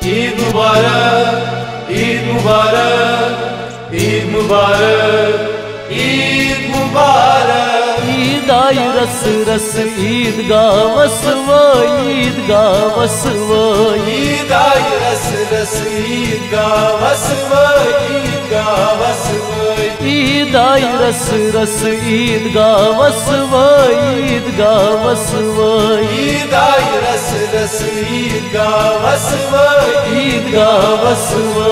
ईद मुबारक, ईद मुबारक, ईद मुबारक, ईद मुबारक। ईद आई रस रस ईद गावस वो, ईद गावस वो। ईद आई रस रस ईद गावस वो, ईद गावस वो। ईद आई रस रस ईद गावस वो, ईद गावस वो। ईद आई रस रस ईद गावस वो, ईद गावस वो।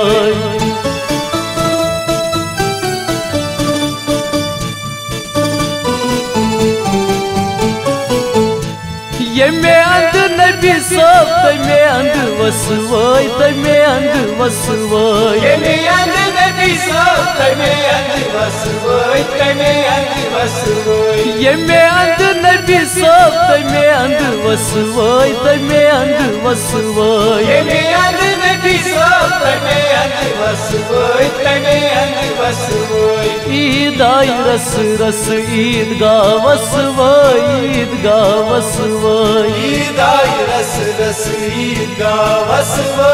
Yeme andı nebi sop, teme andı vasıvay, teme andı vasıvay. Yeme andı nebi sop, teme andı vasıvay, teme andı vasıvay. Yeme andı nebi sop, teme andı vasıvay, teme andı vasıvay. Yeme andı nebi sop, teme andı vasıvay, teme andı vasıvay. İd ay rası rası id gavası vay, id gavası vay. Eid आई रस रस ईद गावस वो,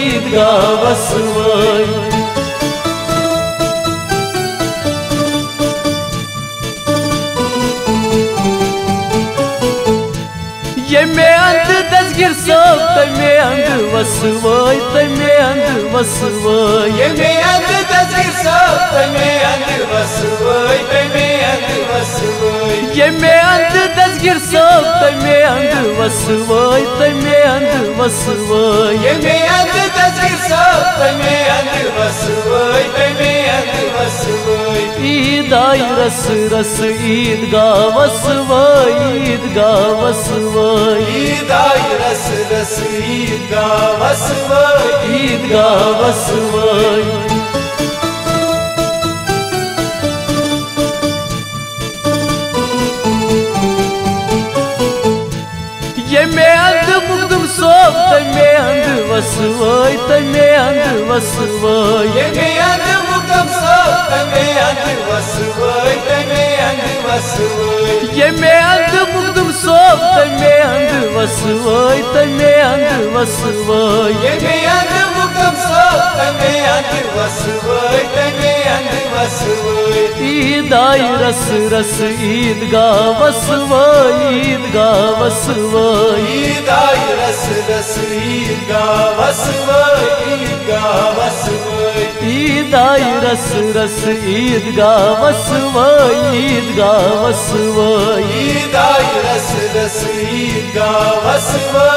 ईद गावस वै। Yeme andı dezgir sop, teme andı vasıvay, teme andı vasıvay. Yeme andı dezgir sop, teme andı vasıvay, teme andı vasıvay. Yeme andı dezgir sop, teme andı vasıvay, teme andı vasıvay. Yeme andı dezgir sop, teme andı vasıvay, teme andı vasıvay. İd ay rası rası id gavası vay, id gavası vay. Eid आई रस रस ईद गावस वो, ईद गावस वै। Yeme andı mugdum sop, teme andı vasıvay, teme andı vasıvay. Yeme andı mugdum sop, teme andı vasıvay, teme andı vasıvay. Yeme andı mugdum sop, teme andı vasıvay, teme andı vasıvay. Yeme andı mugdum sop, teme andı vasıvay, teme andı vasıvay. İd ay rası rası id gavası vay, id gavası vay. Eid आई रस रस ईद गावस वो, ईद गावस वो। İd ay rası rası id gavası vay, id gavası vay. Eid आई रस रस ईद गावस वो,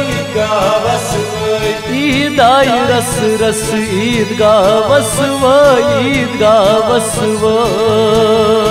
ईद गावस वो। İd ay rası rası id gavası vay, id gavası vay.